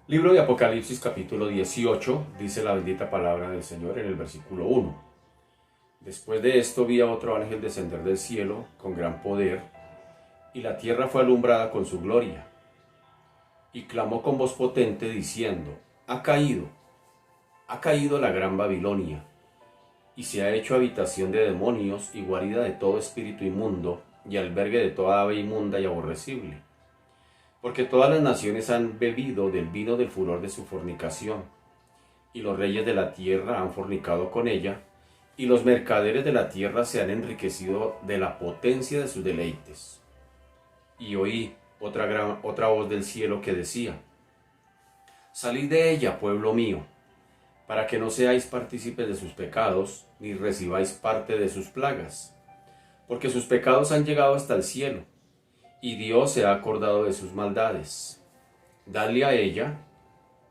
Libro de Apocalipsis capítulo 18, dice la bendita palabra del Señor en el versículo 1. Después de esto vi a otro ángel descender del cielo con gran poder, y la tierra fue alumbrada con su gloria. Y clamó con voz potente diciendo, ha caído la gran Babilonia, y se ha hecho habitación de demonios y guarida de todo espíritu inmundo, y albergue de toda ave inmunda y aborrecible. Porque todas las naciones han bebido del vino del furor de su fornicación, y los reyes de la tierra han fornicado con ella, y los mercaderes de la tierra se han enriquecido de la potencia de sus deleites. Y oí otra voz del cielo que decía, salid de ella, pueblo mío, para que no seáis partícipes de sus pecados, ni recibáis parte de sus plagas, porque sus pecados han llegado hasta el cielo, y Dios se ha acordado de sus maldades. Dadle a ella,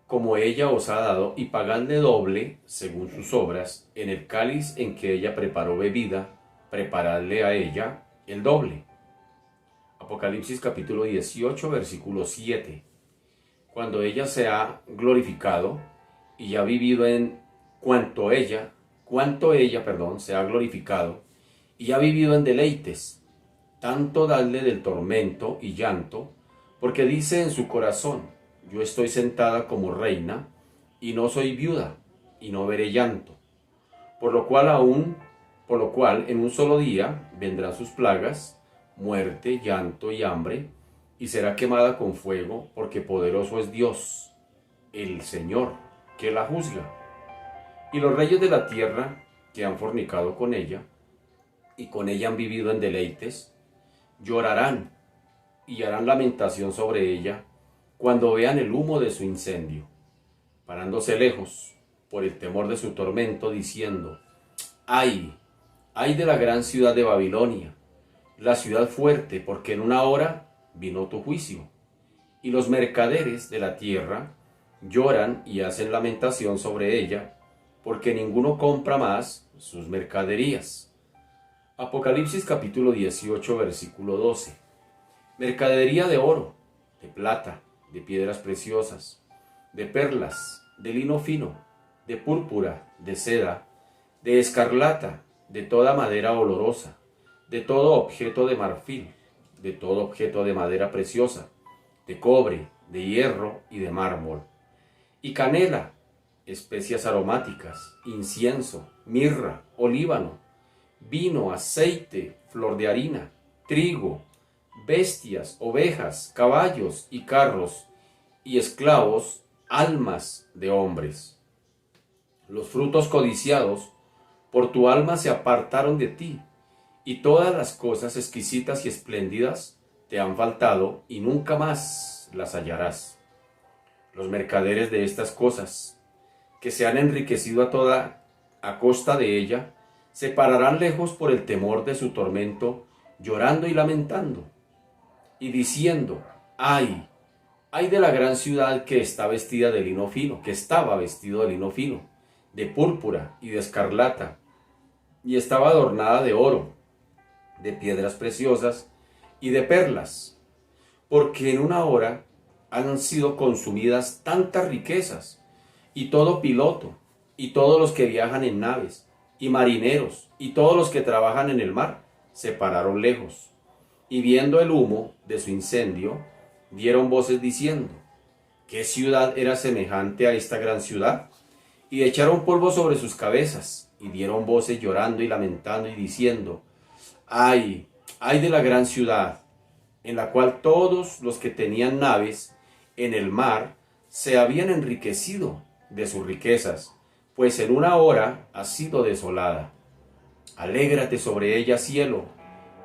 como ella os ha dado, y pagadle doble, según sus obras, en el cáliz en que ella preparó bebida, preparadle a ella el doble. Apocalipsis capítulo 18, versículo 7. Cuando ella se ha glorificado, y ha vivido en cuanto ella, se ha glorificado, y ha vivido en deleites, tanto dadle del tormento y llanto, porque dice en su corazón, yo estoy sentada como reina, y no soy viuda, y no veré llanto. Por lo cual en un solo día vendrán sus plagas, muerte, llanto y hambre, y será quemada con fuego, porque poderoso es Dios, el Señor, que la juzga. Y los reyes de la tierra, que han fornicado con ella, y con ella han vivido en deleites, llorarán y harán lamentación sobre ella cuando vean el humo de su incendio, parándose lejos por el temor de su tormento, diciendo, ¡ay! ¡Ay de la gran ciudad de Babilonia, la ciudad fuerte, porque en una hora vino tu juicio! Y los mercaderes de la tierra lloran y hacen lamentación sobre ella, porque ninguno compra más sus mercaderías. Apocalipsis capítulo 18, versículo 12. Mercadería de oro, de plata, de piedras preciosas, de perlas, de lino fino, de púrpura, de seda, de escarlata, de toda madera olorosa, de todo objeto de marfil, de todo objeto de madera preciosa, de cobre, de hierro y de mármol, y canela, especias aromáticas, incienso, mirra, olíbano, vino, aceite, flor de harina, trigo, bestias, ovejas, caballos y carros, y esclavos, almas de hombres. Los frutos codiciados por tu alma se apartaron de ti, y todas las cosas exquisitas y espléndidas te han faltado, y nunca más las hallarás. Los mercaderes de estas cosas, que se han enriquecido a costa de ella, se pararán lejos por el temor de su tormento, llorando y lamentando, y diciendo, ¡ay! ¡Ay de la gran ciudad que está vestida de lino fino, que estaba vestido de lino fino, de púrpura y de escarlata, y estaba adornada de oro, de piedras preciosas y de perlas, porque en una hora han sido consumidas tantas riquezas, y todo piloto, y todos los que viajan en naves, y marineros, y todos los que trabajan en el mar, se pararon lejos, y viendo el humo de su incendio, dieron voces diciendo, ¿qué ciudad era semejante a esta gran ciudad? Y echaron polvo sobre sus cabezas, y dieron voces llorando y lamentando y diciendo, ¡ay! ¡Ay de la gran ciudad! En la cual todos los que tenían naves en el mar se habían enriquecido de sus riquezas, pues en una hora ha sido desolada. Alégrate sobre ella, cielo,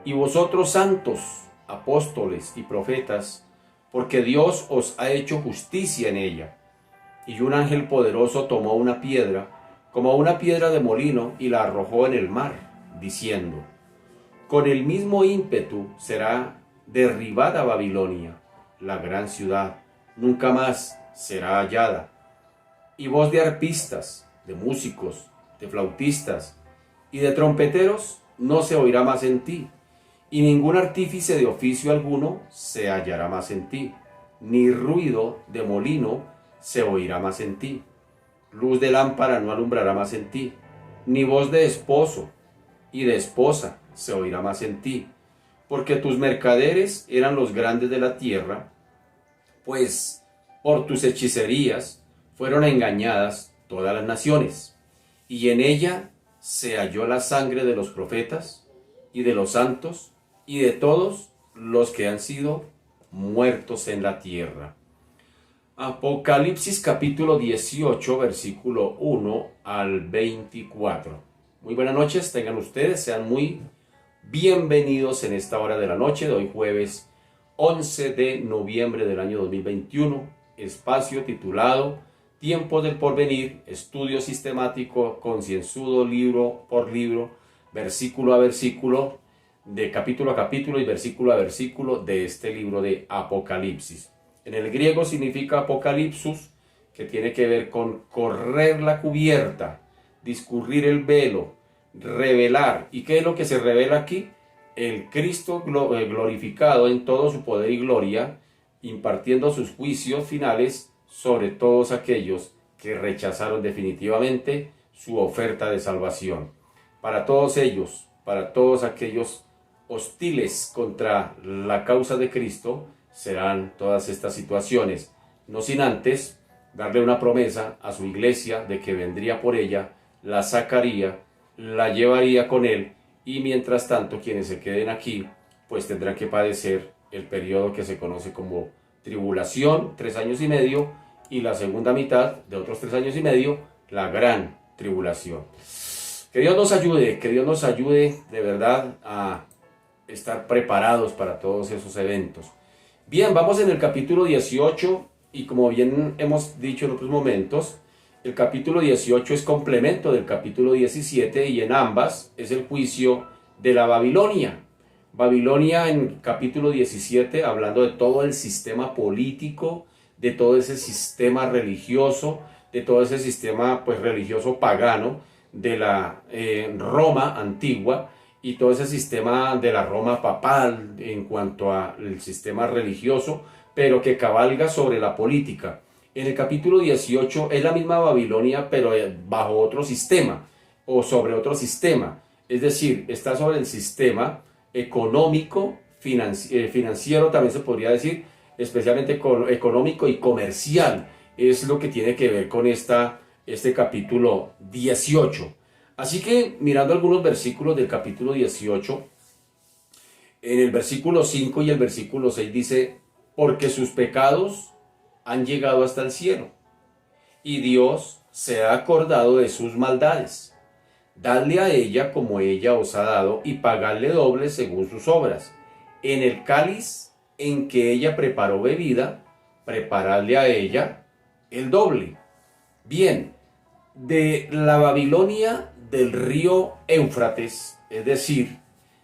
y vosotros santos, apóstoles y profetas, porque Dios os ha hecho justicia en ella. Y un ángel poderoso tomó una piedra, como una piedra de molino, y la arrojó en el mar, diciendo, con el mismo ímpetu será derribada Babilonia, la gran ciudad, nunca más será hallada. Y voz de arpistas, de músicos, de flautistas y de trompeteros no se oirá más en ti, y ningún artífice de oficio alguno se hallará más en ti, ni ruido de molino, se oirá más en ti. Luz de lámpara no alumbrará más en ti, ni voz de esposo y de esposa se oirá más en ti, porque tus mercaderes eran los grandes de la tierra, pues por tus hechicerías fueron engañadas todas las naciones, y en ella se halló la sangre de los profetas y de los santos y de todos los que han sido muertos en la tierra. Apocalipsis capítulo 18, versículo 1 al 24. Muy buenas noches, tengan ustedes, sean muy bienvenidos en esta hora de la noche de hoy jueves 11 de noviembre del año 2021, espacio titulado Tiempos del Porvenir, estudio sistemático, concienzudo, libro por libro, versículo a versículo, de capítulo a capítulo y versículo a versículo de este libro de Apocalipsis. En el griego significa apocalipsus, que tiene que ver con correr la cubierta, discurrir el velo, revelar. ¿Y qué es lo que se revela aquí? El Cristo glorificado en todo su poder y gloria, impartiendo sus juicios finales sobre todos aquellos que rechazaron definitivamente su oferta de salvación. Para todos ellos, para todos aquellos hostiles contra la causa de Cristo, serán todas estas situaciones, no sin antes darle una promesa a su iglesia de que vendría por ella, la sacaría, la llevaría con él, y mientras tanto quienes se queden aquí pues tendrán que padecer el periodo que se conoce como tribulación, 3 años y medio, y la segunda mitad de otros 3 años y medio, la gran tribulación. Que Dios nos ayude de verdad a estar preparados para todos esos eventos. Bien, vamos en el capítulo 18 y como bien hemos dicho en otros momentos, el capítulo 18 es complemento del capítulo 17 y en ambas es el juicio de la Babilonia. Babilonia en capítulo 17 hablando de todo el sistema político, de todo ese sistema religioso, de todo ese sistema pues religioso pagano de la Roma antigua, y todo ese sistema de la Roma papal en cuanto al sistema religioso, pero que cabalga sobre la política. En el capítulo 18 es la misma Babilonia, pero bajo otro sistema o sobre otro sistema. Es decir, está sobre el sistema económico, financiero también se podría decir, especialmente económico y comercial. Es lo que tiene que ver con este capítulo 18. Así que mirando algunos versículos del capítulo 18, en el versículo 5 y el versículo 6 dice, porque sus pecados han llegado hasta el cielo, y Dios se ha acordado de sus maldades. Dadle a ella como ella os ha dado, y pagadle doble según sus obras. En el cáliz en que ella preparó bebida, preparadle a ella el doble. Bien, de la Babilonia del río Éufrates, es decir,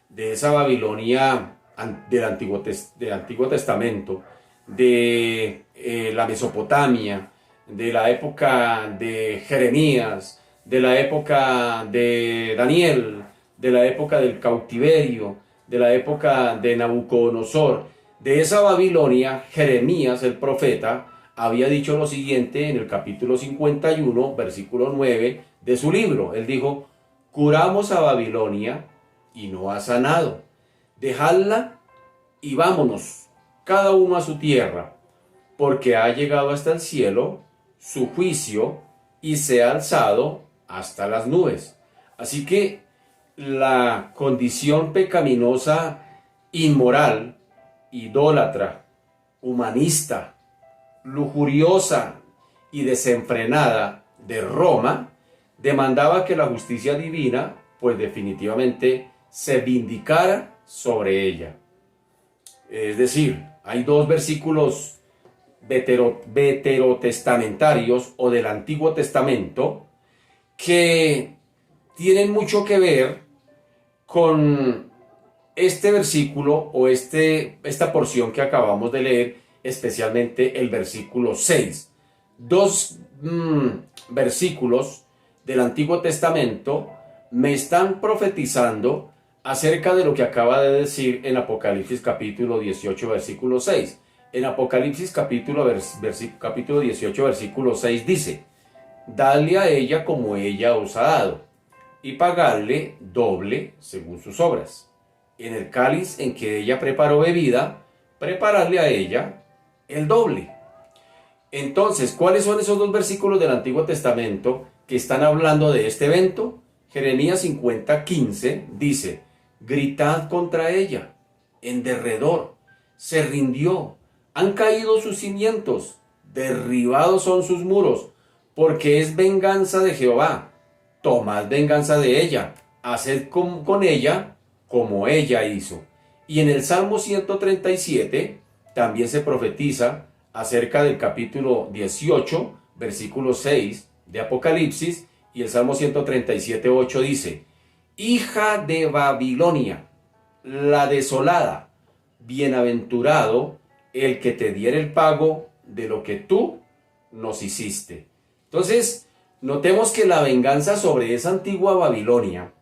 de esa Babilonia del Antiguo Testamento, de la Mesopotamia, de la época de Jeremías, de la época de Daniel, de la época del cautiverio, de la época de Nabucodonosor, de esa Babilonia, Jeremías el profeta había dicho lo siguiente en el capítulo 51, versículo 9 de su libro. Él dijo, curamos a Babilonia y no ha sanado. Dejadla y vámonos, cada uno a su tierra, porque ha llegado hasta el cielo su juicio y se ha alzado hasta las nubes. Así que la condición pecaminosa, inmoral, idólatra, humanista, lujuriosa y desenfrenada de Roma demandaba que la justicia divina pues definitivamente se vindicara sobre ella. Es decir, hay dos versículos veterotestamentarios o del Antiguo Testamento que tienen mucho que ver con este versículo o esta porción que acabamos de leer, especialmente el versículo 6. Dos versículos del Antiguo Testamento me están profetizando acerca de lo que acaba de decir en Apocalipsis capítulo 18, versículo 6. En Apocalipsis capítulo 18, versículo 6 dice: Dadle a ella como ella os ha dado, y pagadle doble según sus obras. En el cáliz en que ella preparó bebida, preparadle a ella el doble. Entonces, ¿cuáles son esos dos versículos del Antiguo Testamento que están hablando de este evento? Jeremías 50:15 dice: Gritad contra ella, en derredor, se rindió, han caído sus cimientos, derribados son sus muros, porque es venganza de Jehová. Tomad venganza de ella, haced con ella como ella hizo. Y en el Salmo 137 también se profetiza acerca del capítulo 18, versículo 6 de Apocalipsis, y el Salmo 137:8 dice: Hija de Babilonia, la desolada, bienaventurado el que te diere el pago de lo que tú nos hiciste. Entonces, notemos que la venganza sobre esa antigua Babilonia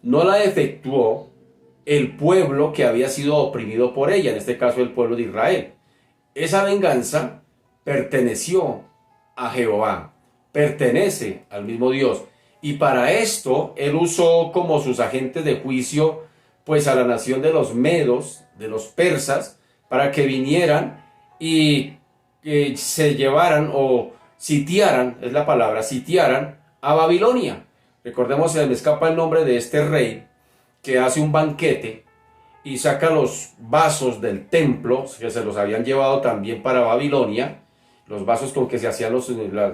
no la efectuó el pueblo que había sido oprimido por ella, en este caso el pueblo de Israel. Esa venganza perteneció a Jehová, pertenece al mismo Dios. Y para esto él usó como sus agentes de juicio pues a la nación de los medos, de los persas, para que vinieran y se llevaran o sitiaran, es la palabra, sitiaran a Babilonia. Recordemos, se me escapa el nombre de este rey que hace un banquete y saca los vasos del templo, que se los habían llevado también para Babilonia, los vasos con que se hacían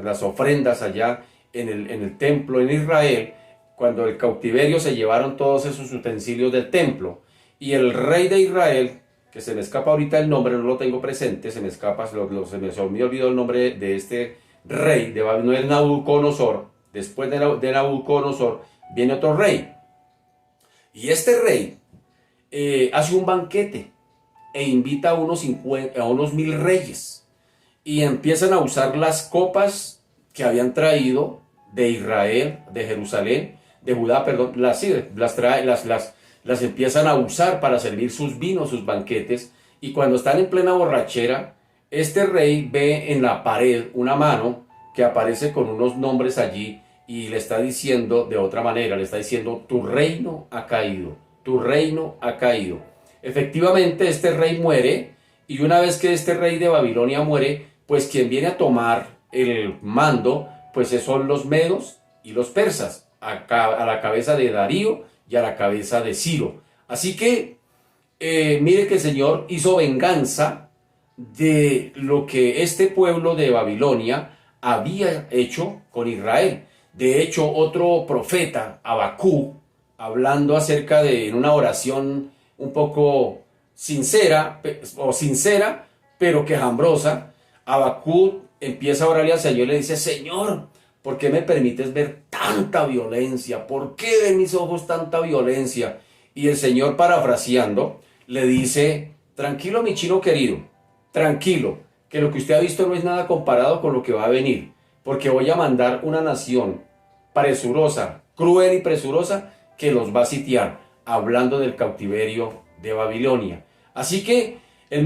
las ofrendas allá en el templo en Israel. Cuando el cautiverio se llevaron todos esos utensilios del templo, y el rey de Israel, que se me escapa ahorita el nombre, no lo tengo presente, se me olvidó el nombre de este rey de Babilonia, es Nabucodonosor. Después de Nabucodonosor viene otro rey, y este rey hace un banquete e invita a unos 1000 reyes, y empiezan a usar las copas que habían traído de Israel, de Jerusalén, de Judá, perdón, las empiezan a usar para servir sus vinos, sus banquetes. Y cuando están en plena borrachera, este rey ve en la pared una mano que aparece con unos nombres allí, y le está diciendo de otra manera, le está diciendo: tu reino ha caído, tu reino ha caído. Efectivamente, este rey muere, y una vez que este rey de Babilonia muere, pues quien viene a tomar el mando, pues son los medos y los persas, a la cabeza de Darío y a la cabeza de Ciro. Así que mire que el Señor hizo venganza de lo que este pueblo de Babilonia había hecho con Israel. De hecho, otro profeta, Habacuc, hablando acerca de, en una oración un poco sincera, pero quejumbrosa, Habacuc empieza a orarle al Señor y le dice: Señor, ¿por qué me permites ver tanta violencia? ¿Por qué ven mis ojos tanta violencia? Y el Señor, parafraseando, le dice: tranquilo, mi chino querido, tranquilo, que lo que usted ha visto no es nada comparado con lo que va a venir, porque voy a mandar una nación presurosa, cruel y presurosa, que los va a sitiar, hablando del cautiverio de Babilonia. Así que el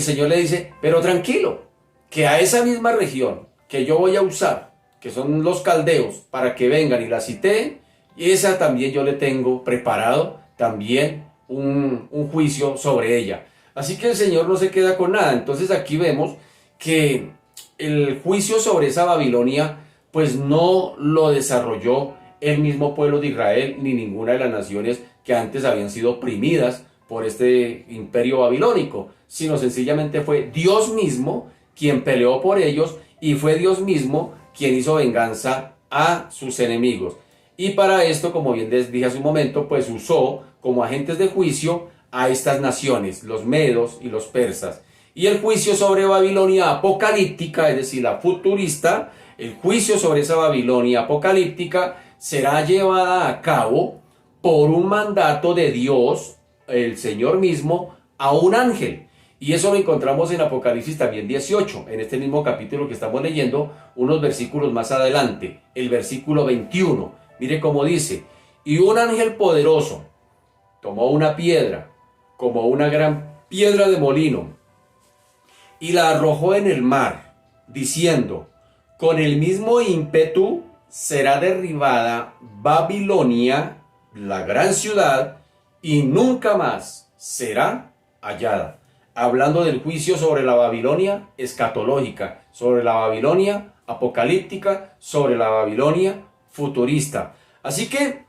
Señor le dice: pero tranquilo, que a esa misma región que yo voy a usar, que son los caldeos, para que vengan y la siteen, y esa también yo le tengo preparado también un juicio sobre ella. Así que el Señor no se queda con nada. Entonces aquí vemos que el juicio sobre esa Babilonia pues no lo desarrolló el mismo pueblo de Israel ni ninguna de las naciones que antes habían sido oprimidas por este imperio babilónico, sino sencillamente fue Dios mismo quien peleó por ellos, y fue Dios mismo quien hizo venganza a sus enemigos. Y para esto, como bien les dije hace un momento, pues usó como agentes de juicio a estas naciones, los medos y los persas. Y el juicio sobre Babilonia apocalíptica, es decir, la futurista, el juicio sobre esa Babilonia apocalíptica será llevada a cabo por un mandato de Dios, el Señor mismo, a un ángel. Y eso lo encontramos en Apocalipsis también 18, en este mismo capítulo que estamos leyendo, unos versículos más adelante, el versículo 21. Mire cómo dice: y un ángel poderoso tomó una piedra, como una gran piedra de molino, y la arrojó en el mar, diciendo: con el mismo ímpetu será derribada Babilonia, la gran ciudad, y nunca más será hallada. Hablando del juicio sobre la Babilonia escatológica, sobre la Babilonia apocalíptica, sobre la Babilonia futurista. Así que,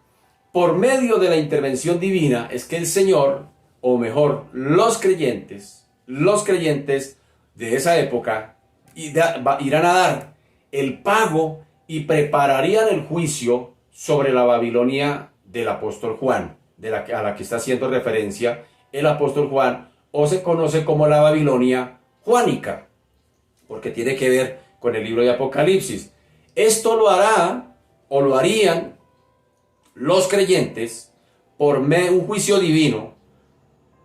por medio de la intervención divina, es que el Señor, o mejor, los creyentes de esa época, irán a dar el pago y prepararían el juicio sobre la Babilonia del apóstol Juan, a la que está haciendo referencia el apóstol Juan, o se conoce como la Babilonia juánica, porque tiene que ver con el libro de Apocalipsis. Esto lo hará, o lo harían, los creyentes por un juicio divino.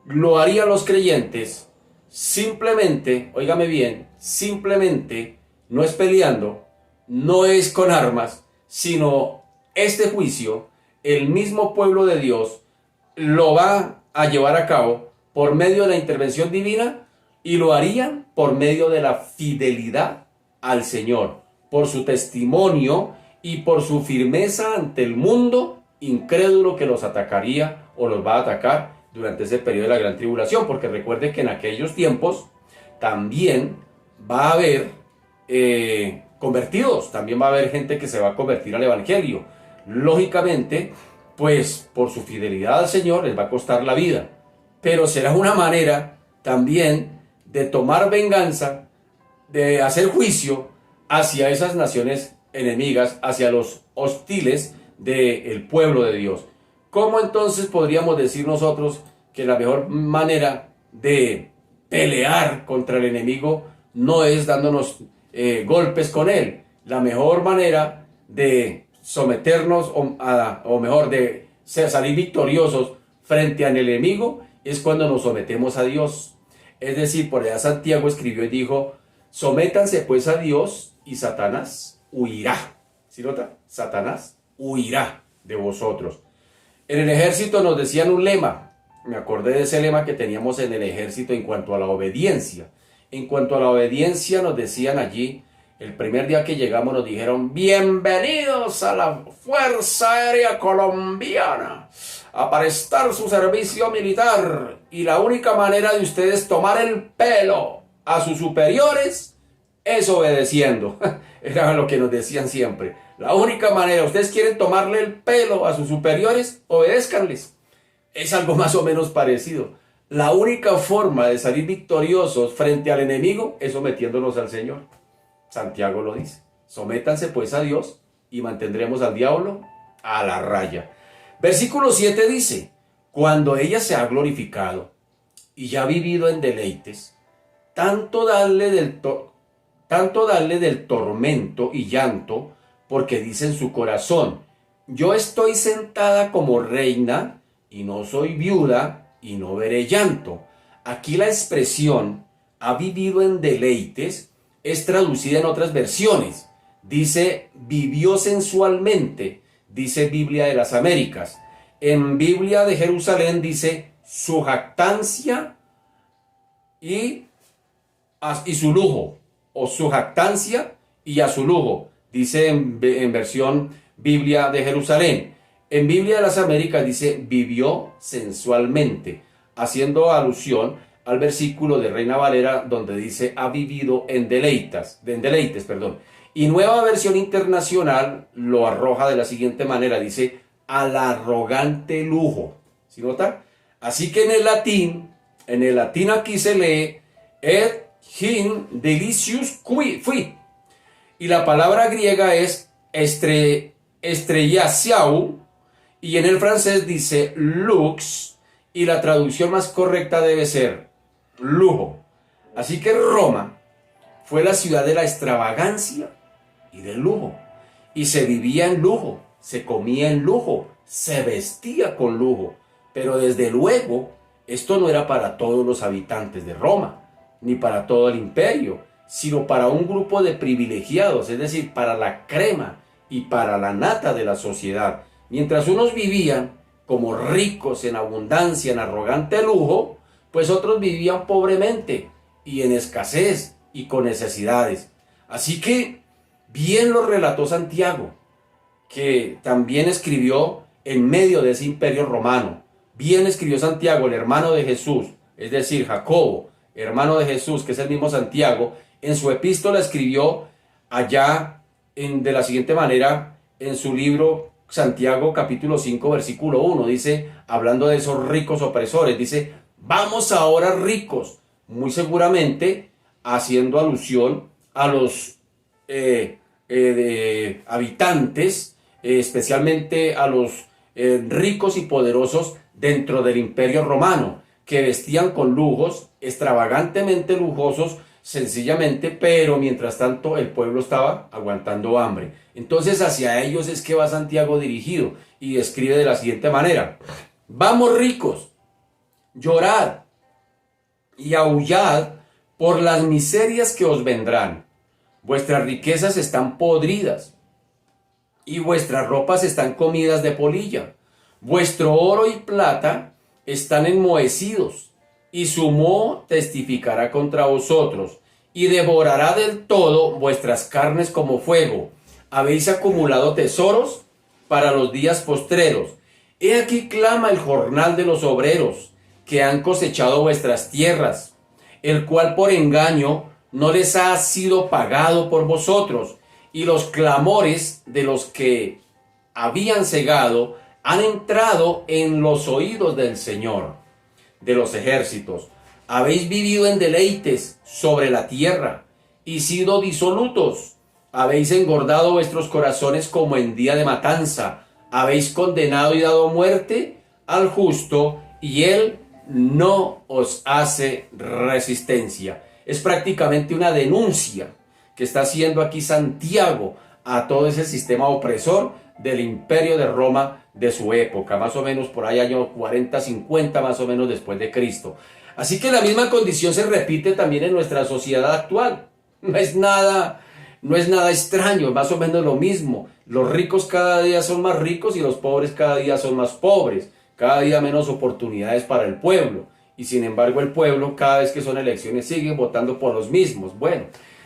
Lo harían los creyentes simplemente, óigame bien, simplemente, no es peleando, no es con armas, sino este juicio, el mismo pueblo de Dios lo va a llevar a cabo por medio de la intervención divina, y lo harían por medio de la fidelidad al Señor, por su testimonio y por su firmeza ante el mundo incrédulo que los atacaría o los va a atacar durante ese periodo de la gran tribulación, porque recuerde que en aquellos tiempos también va a haber convertidos, también va a haber gente que se va a convertir al evangelio. Lógicamente, pues por su fidelidad al Señor les va a costar la vida, pero será una manera también de tomar venganza, de hacer juicio hacia esas naciones enemigas, hacia los hostiles del pueblo de Dios. ¿Cómo entonces podríamos decir nosotros que la mejor manera de pelear contra el enemigo no es dándonos golpes con él? La mejor manera de someternos, o mejor, de salir victoriosos frente al enemigo, es cuando nos sometemos a Dios. Es decir, por allá Santiago escribió y dijo: sométanse pues a Dios y Satanás huirá. ¿Sí nota? Satanás huirá de vosotros. En el ejército nos decían un lema. Me acordé de ese lema que teníamos en el ejército en cuanto a la obediencia. En cuanto a la obediencia nos decían allí, el primer día que llegamos nos dijeron: bienvenidos a la Fuerza Aérea Colombiana, a prestar su servicio militar, y la única manera de ustedes tomar el pelo a sus superiores es obedeciendo. Era lo que nos decían siempre. La única manera, ustedes quieren tomarle el pelo a sus superiores, obedézcanles. Es algo más o menos parecido. La única forma de salir victoriosos frente al enemigo es sometiéndonos al Señor. Santiago lo dice: sométanse pues a Dios y mantendremos al diablo a la raya. Versículo 7 dice: cuando ella se ha glorificado y ya ha vivido en deleites, tanto darle del tormento y llanto, porque dice en su corazón: yo estoy sentada como reina y no soy viuda y no veré llanto. Aquí la expresión ha vivido en deleites es traducida en otras versiones. Dice vivió sensualmente, dice Biblia de las Américas. En Biblia de Jerusalén dice su jactancia y su lujo, o su jactancia y a su lujo, dice en versión Biblia de Jerusalén. En Biblia de las Américas dice vivió sensualmente, haciendo alusión al versículo de Reina Valera donde dice ha vivido en deleites. Y Nueva Versión Internacional lo arroja de la siguiente manera, dice al arrogante lujo. ¿Sí nota? Así que en el latín aquí se lee et hin delicius fuit. Y la palabra griega es estrellasiau, y en el francés dice lux, y la traducción más correcta debe ser lujo. Así que Roma fue la ciudad de la extravagancia y del lujo, y se vivía en lujo, se comía en lujo, se vestía con lujo. Pero desde luego esto no era para todos los habitantes de Roma, ni para todo el imperio, sino para un grupo de privilegiados, es decir, para la crema y para la nata de la sociedad. Mientras unos vivían como ricos en abundancia, en arrogante lujo, pues otros vivían pobremente y en escasez y con necesidades. Así que bien lo relató Santiago, que también escribió en medio de ese imperio romano. Bien escribió Santiago, el hermano de Jesús, es decir, Jacobo, hermano de Jesús, que es el mismo Santiago, en su epístola escribió allá de la siguiente manera, en su libro Santiago capítulo 5 versículo 1, dice, hablando de esos ricos opresores, dice, vamos ahora ricos, muy seguramente haciendo alusión a los habitantes, especialmente a los ricos y poderosos dentro del imperio romano, que vestían con lujos, extravagantemente lujosos, sencillamente, pero mientras tanto el pueblo estaba aguantando hambre. Entonces hacia ellos es que va Santiago dirigido y escribe de la siguiente manera: vamos ricos, llorad y aullad por las miserias que os vendrán. Vuestras riquezas están podridas y vuestras ropas están comidas de polilla. Vuestro oro y plata están enmohecidos, y su moho testificará contra vosotros, y devorará del todo vuestras carnes como fuego. Habéis acumulado tesoros para los días postreros. He aquí clama el jornal de los obreros, que han cosechado vuestras tierras, el cual por engaño no les ha sido pagado por vosotros, y los clamores de los que habían cegado han entrado en los oídos del Señor de los ejércitos. Habéis vivido en deleites sobre la tierra y sido disolutos. Habéis engordado vuestros corazones como en día de matanza. Habéis condenado y dado muerte al justo, y él no os hace resistencia. Es prácticamente una denuncia que está haciendo aquí Santiago a todo ese sistema opresor del imperio de Roma de su época, más o menos por ahí año 40, 50 más o menos después de Cristo. Así que la misma condición se repite también en nuestra sociedad actual. No es nada extraño, más o menos lo mismo. Los ricos cada día son más ricos y los pobres cada día son más pobres. Cada día menos oportunidades para el pueblo. Y sin embargo el pueblo, cada vez que son elecciones, sigue votando por los mismos. Bueno,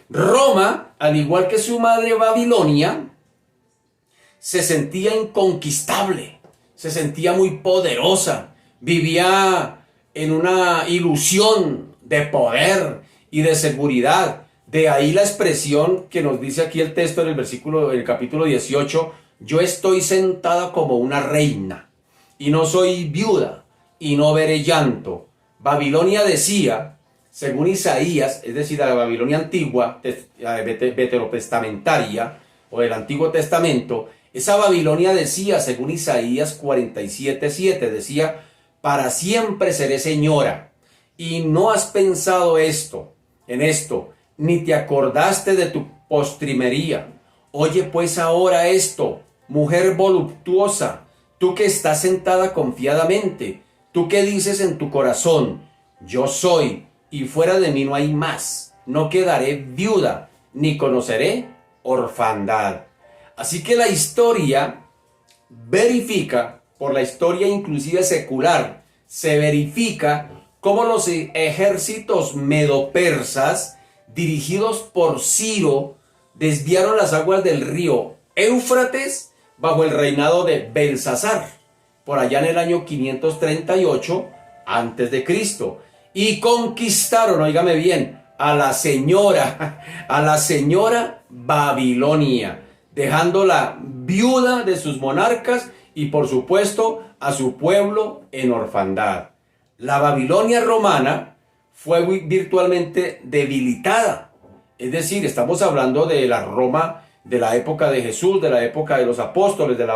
Roma, al igual que su madre Babilonia, se sentía inconquistable, se sentía muy poderosa, vivía en una ilusión de poder y de seguridad. De ahí la expresión que nos dice aquí el texto en el capítulo 18, yo estoy sentada como una reina, y no soy viuda, y no veré llanto. Babilonia decía, según Isaías, es decir, la Babilonia antigua, veterotestamentaria, o del Antiguo Testamento, esa Babilonia decía, según Isaías 47:7, decía, para siempre seré señora. Y no has pensado en esto, ni te acordaste de tu postrimería. Oye pues ahora esto, mujer voluptuosa, tú que estás sentada confiadamente, tú que dices en tu corazón, yo soy, y fuera de mí no hay más, no quedaré viuda, ni conoceré orfandad. Así que la historia verifica, por la historia inclusive secular, se verifica cómo los ejércitos medo-persas, dirigidos por Ciro, desviaron las aguas del río Éufrates bajo el reinado de Belsasar, por allá en el año 538 a.C., y conquistaron, óigame bien, a la señora Babilonia, dejándola viuda de sus monarcas y por supuesto a su pueblo en orfandad. La Babilonia romana fue virtualmente debilitada, es decir, estamos hablando de la Roma de la época de Jesús, de la época de los apóstoles, del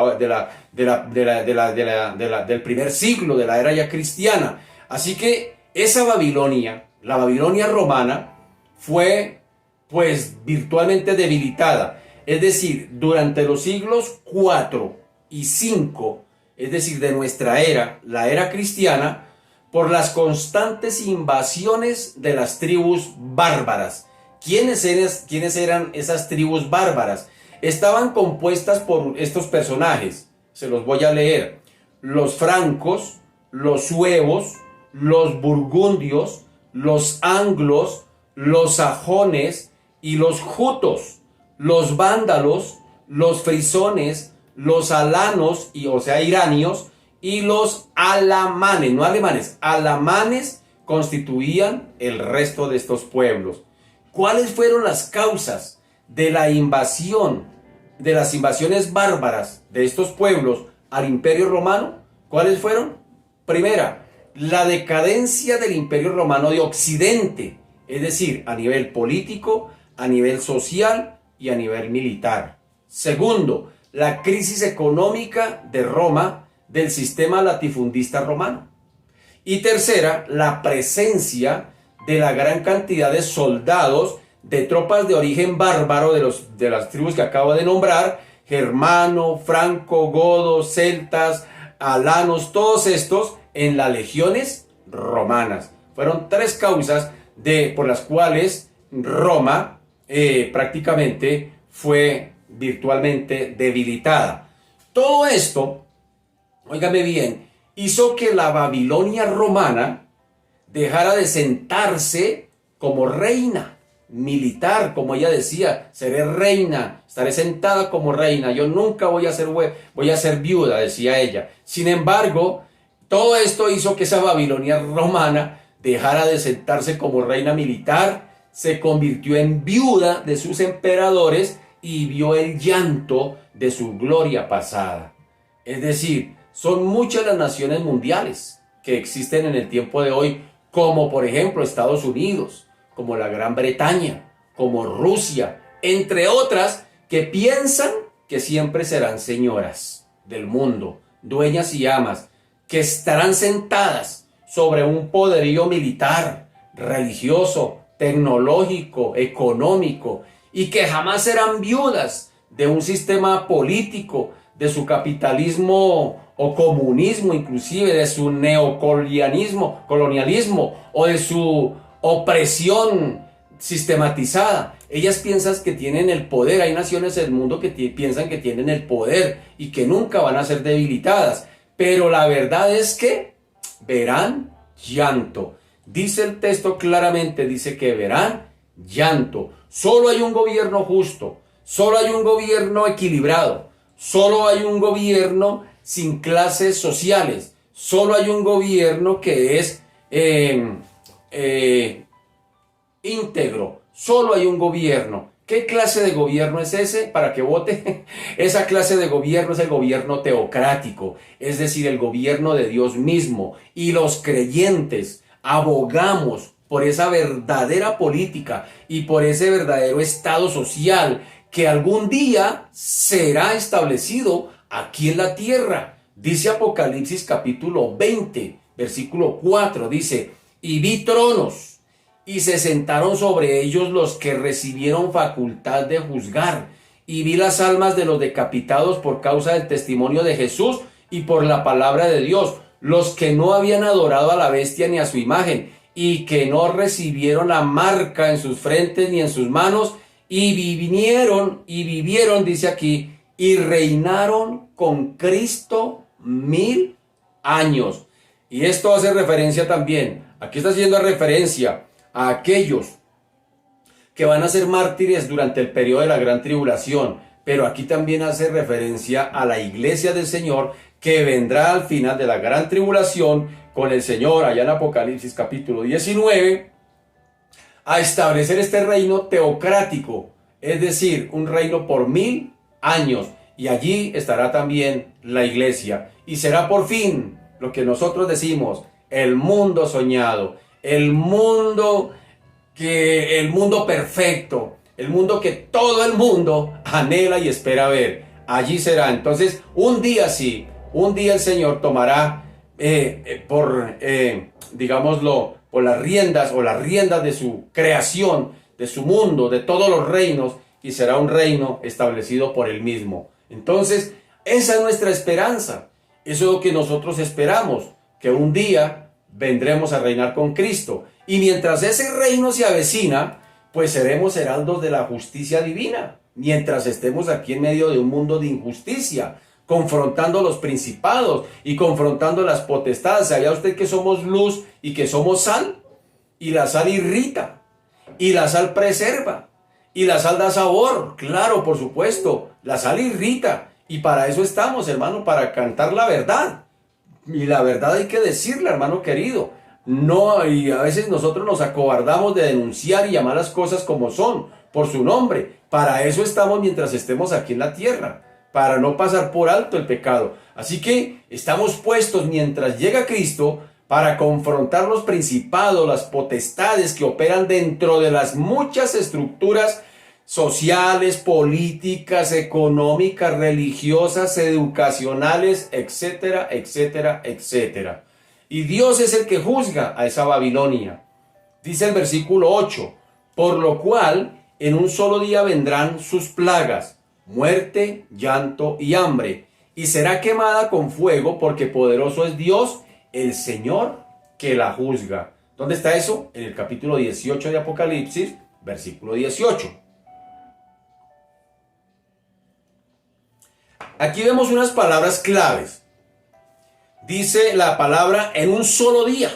primer siglo, de la era ya cristiana. Así que esa Babilonia, la Babilonia romana, fue pues virtualmente debilitada. Es decir, durante los siglos 4 y 5, es decir, de nuestra era, la era cristiana, por las constantes invasiones de las tribus bárbaras. ¿Quiénes eran esas tribus bárbaras? Estaban compuestas por estos personajes, se los voy a leer: los francos, los suevos, los burgundios, los anglos, los sajones y los jutos, los vándalos, los frisones, los alanos, o sea, iranios, y los alamanes, no alemanes, alamanes constituían el resto de estos pueblos. ¿Cuáles fueron las causas de la invasión, de las invasiones bárbaras de estos pueblos al Imperio Romano? ¿Cuáles fueron? Primera, la decadencia del Imperio Romano de Occidente, es decir, a nivel político, a nivel social y a nivel militar. Segundo, la crisis económica de Roma del sistema latifundista romano. Y tercera, la presencia de la gran cantidad de soldados de tropas de origen bárbaro de las tribus que acabo de nombrar, germano, franco, godo, celtas, alanos, todos estos en las legiones romanas. Fueron tres causas por las cuales Roma prácticamente fue virtualmente debilitada. Todo esto, óigame bien, hizo que la Babilonia romana dejara de sentarse como reina militar, como ella decía, seré reina, estaré sentada como reina, yo nunca voy a ser viuda, decía ella. Sin embargo, todo esto hizo que esa Babilonia romana dejara de sentarse como reina militar, se convirtió en viuda de sus emperadores y vio el llanto de su gloria pasada. Es decir, son muchas las naciones mundiales que existen en el tiempo de hoy, como por ejemplo Estados Unidos, como la Gran Bretaña, como Rusia, entre otras, que piensan que siempre serán señoras del mundo, dueñas y amas, que estarán sentadas sobre un poderío militar, religioso, tecnológico, económico, y que jamás serán viudas de un sistema político, de su capitalismo o comunismo, inclusive de su neocolonialismo o de su opresión sistematizada. Ellas piensan que tienen el poder. Hay naciones del mundo que piensan que tienen el poder y que nunca van a ser debilitadas. Pero la verdad es que verán llanto. Dice el texto claramente, dice que verán llanto. Solo hay un gobierno justo, solo hay un gobierno equilibrado, solo hay un gobierno sin clases sociales, solo hay un gobierno que es íntegro, solo hay un gobierno. ¿Qué clase de gobierno es ese? Para que vote. Esa clase de gobierno es el gobierno teocrático, es decir, el gobierno de Dios mismo. Y los creyentes abogamos por esa verdadera política y por ese verdadero estado social que algún día será establecido aquí en la tierra. Dice Apocalipsis capítulo 20, versículo 4, dice: y vi tronos, y se sentaron sobre ellos los que recibieron facultad de juzgar, y vi las almas de los decapitados por causa del testimonio de Jesús y por la palabra de Dios, los que no habían adorado a la bestia ni a su imagen, y que no recibieron la marca en sus frentes ni en sus manos, y vivieron, dice aquí, y reinaron con Cristo 1000 años. Y esto hace referencia también, aquí está haciendo referencia a aquellos que van a ser mártires durante el periodo de la gran tribulación, pero aquí también hace referencia a la iglesia del Señor que vendrá al final de la gran tribulación con el Señor allá en Apocalipsis capítulo 19 a establecer este reino teocrático, es decir, un reino por 1000 años, y allí estará también la iglesia, y será por fin lo que nosotros decimos, el mundo soñado, el mundo perfecto, el mundo que todo el mundo anhela y espera ver. Allí será. Entonces, un día sí, un día el Señor tomará digámoslo, por las riendas de su creación, de su mundo, de todos los reinos, y será un reino establecido por él mismo. Entonces, esa es nuestra esperanza. Eso es lo que nosotros esperamos, que un día vendremos a reinar con Cristo. Y mientras ese reino se avecina, pues seremos heraldos de la justicia divina. Mientras estemos aquí en medio de un mundo de injusticia, confrontando los principados y confrontando las potestades. ¿Sabía usted que somos luz y que somos sal? Y la sal irrita. Y la sal preserva. Y la sal da sabor, claro, por supuesto. La sal irrita. Y para eso estamos, hermano, para cantar la verdad. Y la verdad hay que decirla, hermano querido. No, y a veces nosotros nos acobardamos de denunciar y llamar las cosas como son, por su nombre. Para eso estamos mientras estemos aquí en la tierra, para no pasar por alto el pecado. Así que estamos puestos mientras llega Cristo para confrontar los principados, las potestades que operan dentro de las muchas estructuras sociales, políticas, económicas, religiosas, educacionales, etcétera, etcétera, etcétera. Y Dios es el que juzga a esa Babilonia. Dice el versículo 8, por lo cual en un solo día vendrán sus plagas, muerte, llanto y hambre, y será quemada con fuego, porque poderoso es Dios, el Señor, que la juzga. ¿Dónde está eso? En el capítulo 18 de Apocalipsis, versículo 18. Aquí vemos unas palabras claves. Dice la palabra en un solo día.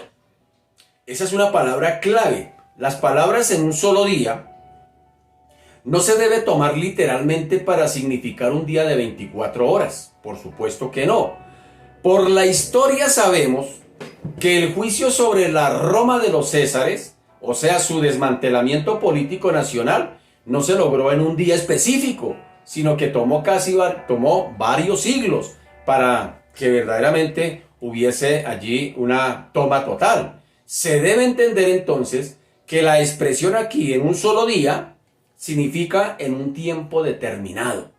Esa es una palabra clave. Las palabras en un solo día no se debe tomar literalmente para significar un día de 24 horas. Por supuesto que no. Por la historia sabemos que el juicio sobre la Roma de los Césares, o sea, su desmantelamiento político nacional, no se logró en un día específico, sino que tomó varios siglos para que verdaderamente hubiese allí una toma total. Se debe entender entonces que la expresión aquí en un solo día significa en un tiempo determinado.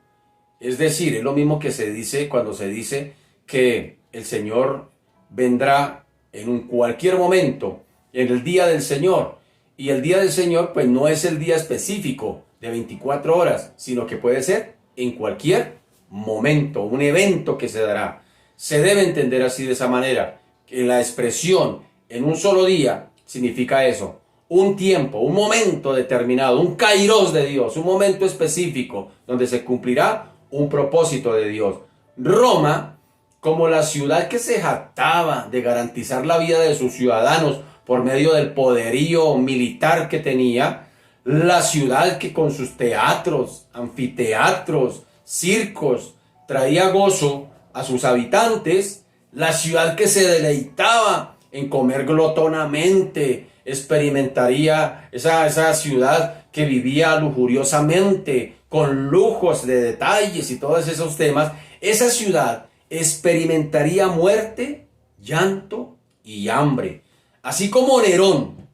Es decir, es lo mismo que se dice cuando se dice que el Señor vendrá en cualquier momento, en el día del Señor. Y el día del Señor pues no es el día específico de 24 horas, sino que puede ser en cualquier momento, un evento que se dará. Se debe entender así, de esa manera, que la expresión en un solo día significa eso, un tiempo, un momento determinado, un kairos de Dios, un momento específico donde se cumplirá un propósito de Dios. Roma, como la ciudad que se jactaba de garantizar la vida de sus ciudadanos por medio del poderío militar que tenía, la ciudad que con sus teatros, anfiteatros, circos, traía gozo a sus habitantes, la ciudad que se deleitaba en comer glotonamente, experimentaría esa ciudad que vivía lujuriosamente, con lujos de detalles y todos esos temas. Esa ciudad experimentaría muerte, llanto y hambre. Así como Nerón,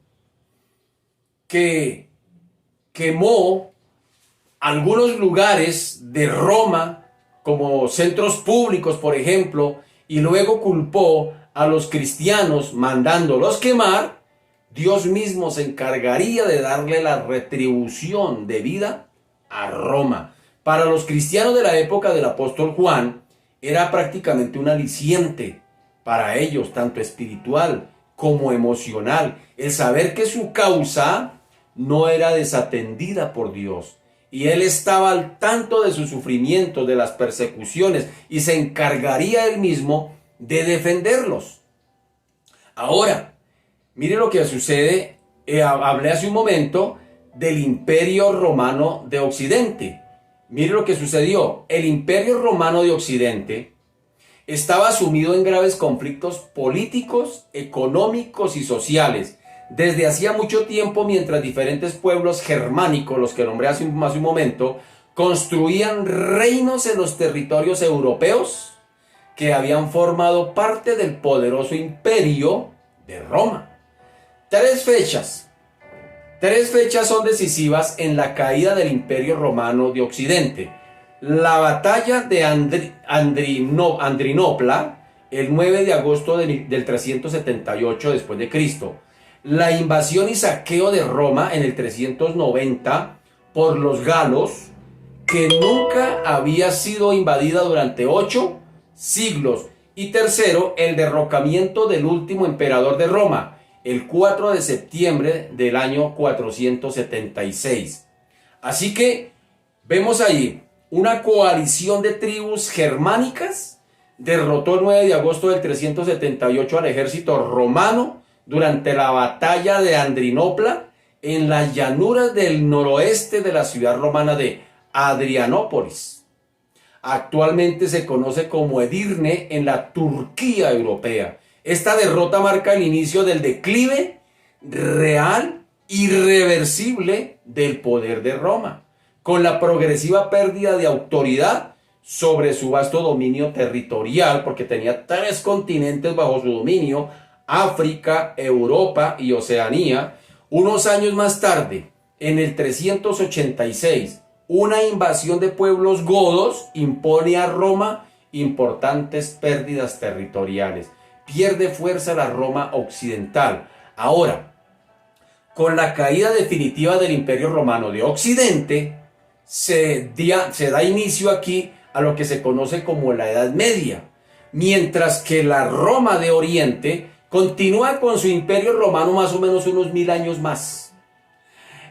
que quemó algunos lugares de Roma como centros públicos, por ejemplo, y luego culpó a los cristianos mandándolos quemar, Dios mismo se encargaría de darle la retribución debida a Roma. Para los cristianos de la época del apóstol Juan, era prácticamente un aliciente para ellos, tanto espiritual como emocional, el saber que su causa no era desatendida por Dios. Y él estaba al tanto de sus sufrimientos, de las persecuciones, y se encargaría él mismo de defenderlos. Ahora, mire lo que sucede. Hablé hace un momento del Imperio Romano de Occidente. Mire lo que sucedió. El Imperio Romano de Occidente estaba sumido en graves conflictos políticos, económicos y sociales desde hacía mucho tiempo, mientras diferentes pueblos germánicos, los que nombré hace un momento, construían reinos en los territorios europeos que habían formado parte del poderoso imperio de Roma. Tres fechas son decisivas en la caída del Imperio Romano de Occidente. La batalla de Adrianopla, el 9 de agosto del 378 después de Cristo. La invasión y saqueo de Roma en el 390 por los galos, que nunca había sido invadida durante 8 siglos. Y tercero, el derrocamiento del último emperador de Roma, el 4 de septiembre del año 476. Así que vemos ahí una coalición de tribus germánicas derrotó el 9 de agosto del 378 al ejército romano durante la batalla de Adrianopla, en las llanuras del noroeste de la ciudad romana de Adrianópolis. Actualmente se conoce como Edirne en la Turquía europea. Esta derrota marca el inicio del declive real, irreversible del poder de Roma, con la progresiva pérdida de autoridad sobre su vasto dominio territorial, porque tenía 3 continentes bajo su dominio: África, Europa y Oceanía. Unos años más tarde, en el 386, una invasión de pueblos godos impone a Roma importantes pérdidas territoriales. Pierde fuerza la Roma occidental. Ahora, con la caída definitiva del Imperio Romano de Occidente, se da inicio aquí a lo que se conoce como la Edad Media, mientras que la Roma de Oriente continúa con su Imperio Romano más o menos unos 1000 años más.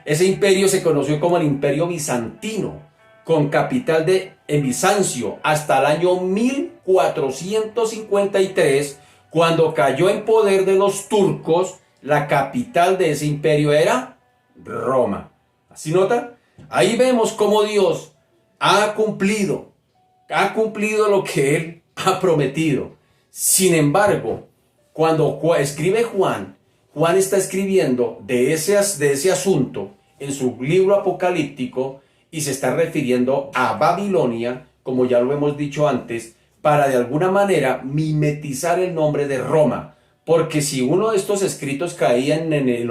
Ese imperio se conoció como el Imperio Bizantino, con capital en Bizancio hasta el año 1453, cuando cayó en poder de los turcos. La capital de ese imperio era Roma. ¿Así nota? Ahí vemos cómo Dios ha cumplido lo que Él ha prometido. Sin embargo, cuando escribe Juan está escribiendo de ese asunto en su libro apocalíptico y se está refiriendo a Babilonia, como ya lo hemos dicho antes, para de alguna manera mimetizar el nombre de Roma. Porque si uno de estos escritos caía en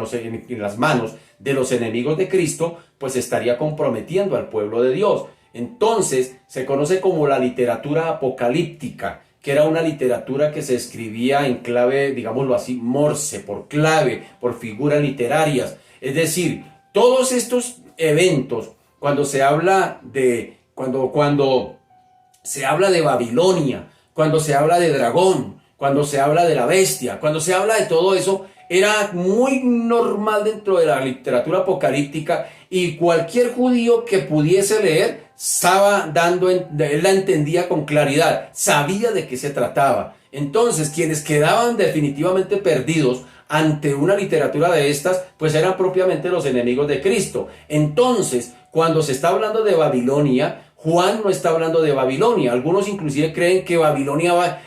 las manos de los enemigos de Cristo, pues estaría comprometiendo al pueblo de Dios. Entonces se conoce como la literatura apocalíptica, que era una literatura que se escribía en clave, digámoslo así, morse, por clave, por figuras literarias. Es decir, todos estos eventos, cuando se habla de Babilonia, cuando se habla de dragón, cuando se habla de la bestia, cuando se habla de todo eso, era muy normal dentro de la literatura apocalíptica, y cualquier judío que pudiese leer él la entendía con claridad, sabía de qué se trataba. Entonces, quienes quedaban definitivamente perdidos ante una literatura de estas, pues eran propiamente los enemigos de Cristo. Entonces, cuando se está hablando de Babilonia, Juan no está hablando de Babilonia. Algunos inclusive creen que Babilonia va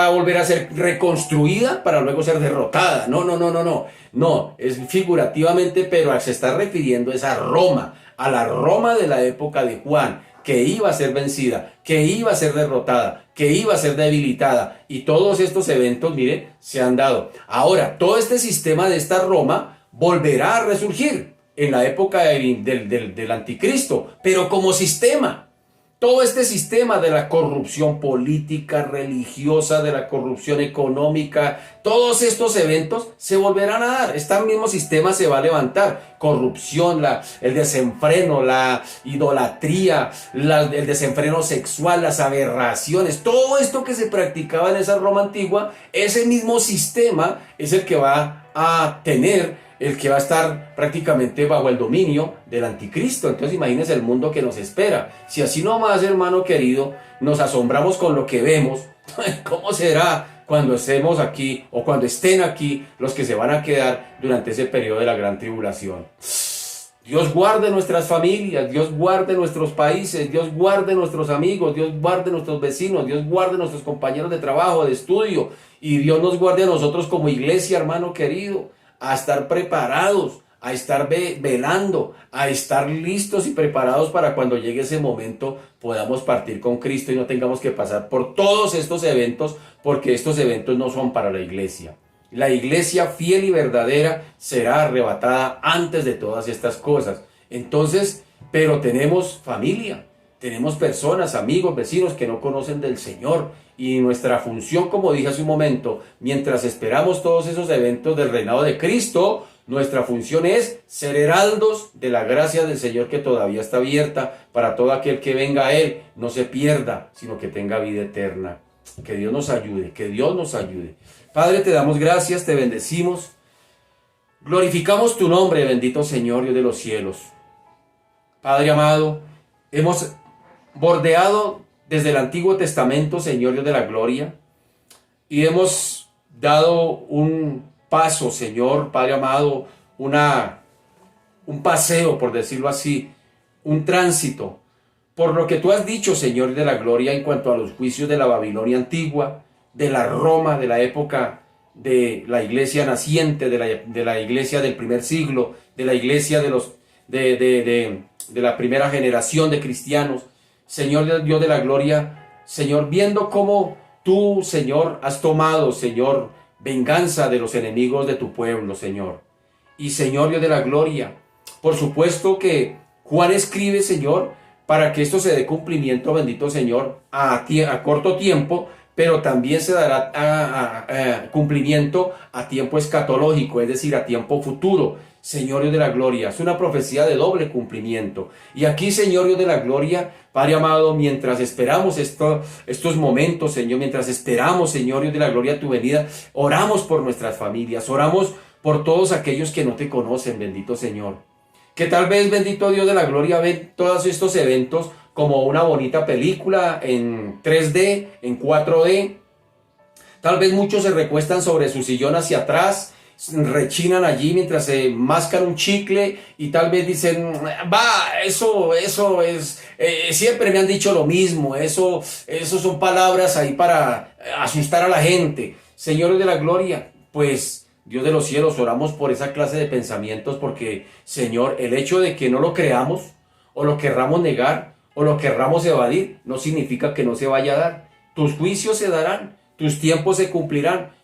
a volver a ser reconstruida para luego ser derrotada. No, es figurativamente, pero se está refiriendo a Roma, a la Roma de la época de Juan, que iba a ser vencida, que iba a ser derrotada, que iba a ser debilitada. Y todos estos eventos, mire, se han dado. Ahora, todo este sistema de esta Roma volverá a resurgir en la época del anticristo, pero como sistema. Todo este sistema de la corrupción política, religiosa, de la corrupción económica, todos estos eventos se volverán a dar. Este mismo sistema se va a levantar. Corrupción, el desenfreno, la idolatría, el desenfreno sexual, las aberraciones, todo esto que se practicaba en esa Roma antigua, ese mismo sistema es el que va a estar prácticamente bajo el dominio del anticristo. Entonces imagínense el mundo que nos espera. Si así nomás, hermano querido, nos asombramos con lo que vemos, ¿cómo será cuando estemos aquí o cuando estén aquí los que se van a quedar durante ese periodo de la gran tribulación? Dios guarde nuestras familias, Dios guarde nuestros países, Dios guarde nuestros amigos, Dios guarde nuestros vecinos, Dios guarde nuestros compañeros de trabajo, de estudio, y Dios nos guarde a nosotros como iglesia, hermano querido, a estar preparados, a estar velando, a estar listos y preparados para cuando llegue ese momento podamos partir con Cristo y no tengamos que pasar por todos estos eventos, porque estos eventos no son para la iglesia. La iglesia fiel y verdadera será arrebatada antes de todas estas cosas. Entonces, pero tenemos familia, tenemos personas, amigos, vecinos que no conocen del Señor, y nuestra función, como dije hace un momento, mientras esperamos todos esos eventos del reinado de Cristo, nuestra función es ser heraldos de la gracia del Señor, que todavía está abierta para todo aquel que venga a Él, no se pierda, sino que tenga vida eterna. Que Dios nos ayude, que Dios nos ayude. Padre, te damos gracias, te bendecimos, glorificamos tu nombre, bendito Señor, Dios de los cielos. Padre amado, hemos bordeado desde el Antiguo Testamento, Señor Dios de la gloria, y hemos dado un paso, Señor, Padre amado, una un paseo, por decirlo así, un tránsito, por lo que tú has dicho, Señor de la gloria, en cuanto a los juicios de la Babilonia antigua, de la Roma, de la época de la iglesia naciente, de la iglesia del primer siglo, de la iglesia de la primera generación de cristianos. Señor Dios de la gloria, Señor, viendo cómo tú, Señor, has tomado, Señor, venganza de los enemigos de tu pueblo, Señor. Y Señor Dios de la gloria, por supuesto que Juan escribe, Señor, para que esto se dé cumplimiento, bendito Señor, a corto tiempo, pero también se dará cumplimiento a tiempo escatológico, es decir, a tiempo futuro. Señor Dios de la gloria, es una profecía de doble cumplimiento. Y aquí, Señor Dios de la gloria, Padre amado, mientras esperamos estos momentos, Señor, mientras esperamos, Señor Dios de la gloria, tu venida, oramos por nuestras familias, oramos por todos aquellos que no te conocen, bendito Señor. Que tal vez, bendito Dios de la gloria, ven todos estos eventos como una bonita película en 3D, en 4D. Tal vez muchos se recuestan sobre su sillón hacia atrás, rechinan allí mientras se mascan un chicle y tal vez dicen, eso es, siempre me han dicho lo mismo, eso son palabras ahí para asustar a la gente. Señor de la gloria, pues Dios de los cielos, oramos por esa clase de pensamientos porque, Señor, el hecho de que no lo creamos o lo querramos negar o lo querramos evadir no significa que no se vaya a dar. Tus juicios se darán, tus tiempos se cumplirán.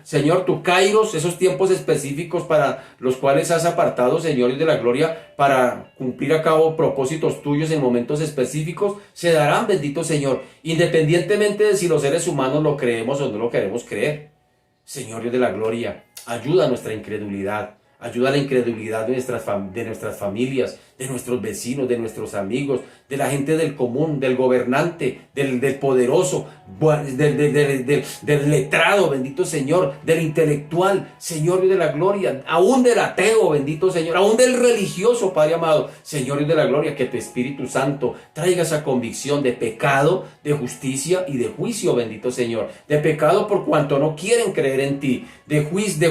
Señor, tu kairos, esos tiempos específicos para los cuales has apartado, Señor de la gloria, para cumplir a cabo propósitos tuyos en momentos específicos, se darán, bendito Señor, independientemente de si los seres humanos lo creemos o no lo queremos creer. Señor Dios de la gloria, ayuda a nuestra incredulidad, ayuda a la incredulidad de nuestras familias, de nuestros vecinos, de nuestros amigos, de la gente del común, del gobernante, del poderoso, del letrado, bendito Señor, del intelectual, Señor Dios de la gloria, aún del ateo, bendito Señor, aún del religioso, Padre amado, Señor Dios de la gloria, que tu Espíritu Santo traiga esa convicción de pecado, de justicia y de juicio, bendito Señor, de pecado por cuanto no quieren creer en ti, de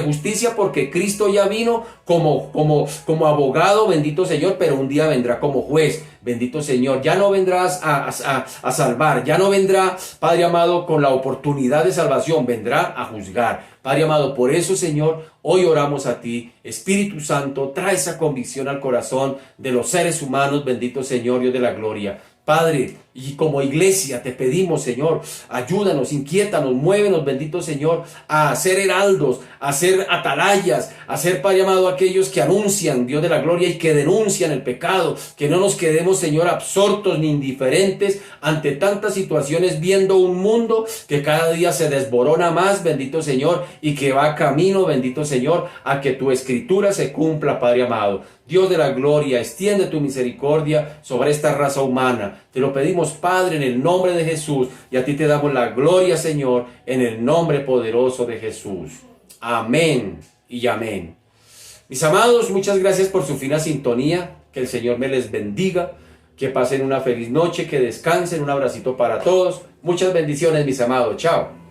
justicia porque Cristo ya vino como abogado, bendito Señor, pero un día vendrá como juez, bendito Señor. Ya no vendrás a salvar, ya no vendrá, Padre amado, con la oportunidad de salvación, vendrá a juzgar. Padre amado, por eso, Señor, hoy oramos a ti. Espíritu Santo, trae esa convicción al corazón de los seres humanos, bendito Señor, Dios de la gloria. Padre, y como iglesia te pedimos, Señor, ayúdanos, inquiétanos, muévenos, bendito Señor, a ser heraldos, a ser atalayas, a ser, Padre amado, aquellos que anuncian, Dios de la gloria, y que denuncian el pecado, que no nos quedemos, Señor, absortos ni indiferentes ante tantas situaciones, viendo un mundo que cada día se desborona más, bendito Señor, y que va camino, bendito Señor, a que tu escritura se cumpla, Padre amado. Dios de la gloria, extiende tu misericordia sobre esta raza humana. Te lo pedimos, Padre, en el nombre de Jesús, y a ti te damos la gloria, Señor, en el nombre poderoso de Jesús. Amén y amén. Mis amados, muchas gracias por su fina sintonía. Que el Señor me les bendiga. Que pasen una feliz noche, que descansen. Un abracito para todos. Muchas bendiciones, mis amados. Chao.